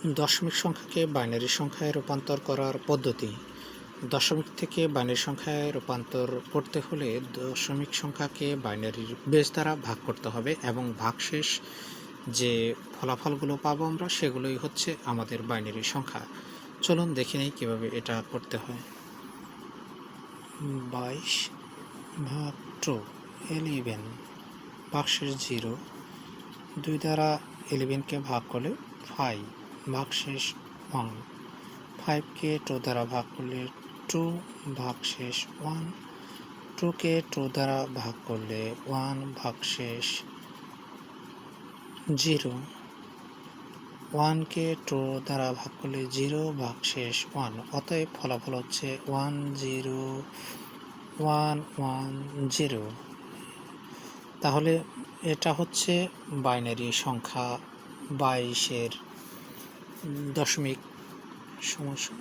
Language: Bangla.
দশমিক সংখ্যাকে বাইনারি সংখ্যায় রূপান্তর করার পদ্ধতি। দশমিক থেকে বাইনারি সংখ্যায় রূপান্তর করতে হলে দশমিক সংখ্যাকে বাইনারির বেস দ্বারা ভাগ করতে হবে এবং ভাগশেষ যে ফলাফলগুলো পাবো আমরা সেগুলোই হচ্ছে আমাদের বাইনারি সংখ্যা। চলুন দেখে নিই কীভাবে এটা করতে হয়। 22 ভাগ 2 11 ভাগশেষ 0, 2 দ্বারা 11কে ভাগ করলে 5 ভাগশেষ 1, 5কে 2 দ্বারা ভাগ করলে 2 ভাগশেষ 1, 2কে 2 দ্বারা ভাগ করলে 1 ভাগশেষ 0, 1কে 2 দ্বারা ভাগ করলে 0 ভাগশেষ 1। অতএব ফলাফল হচ্ছে 1 0 1 1 0। তাহলে এটা হচ্ছে বাইনারি সংখ্যা 22-এর দশমিক সমস্যা।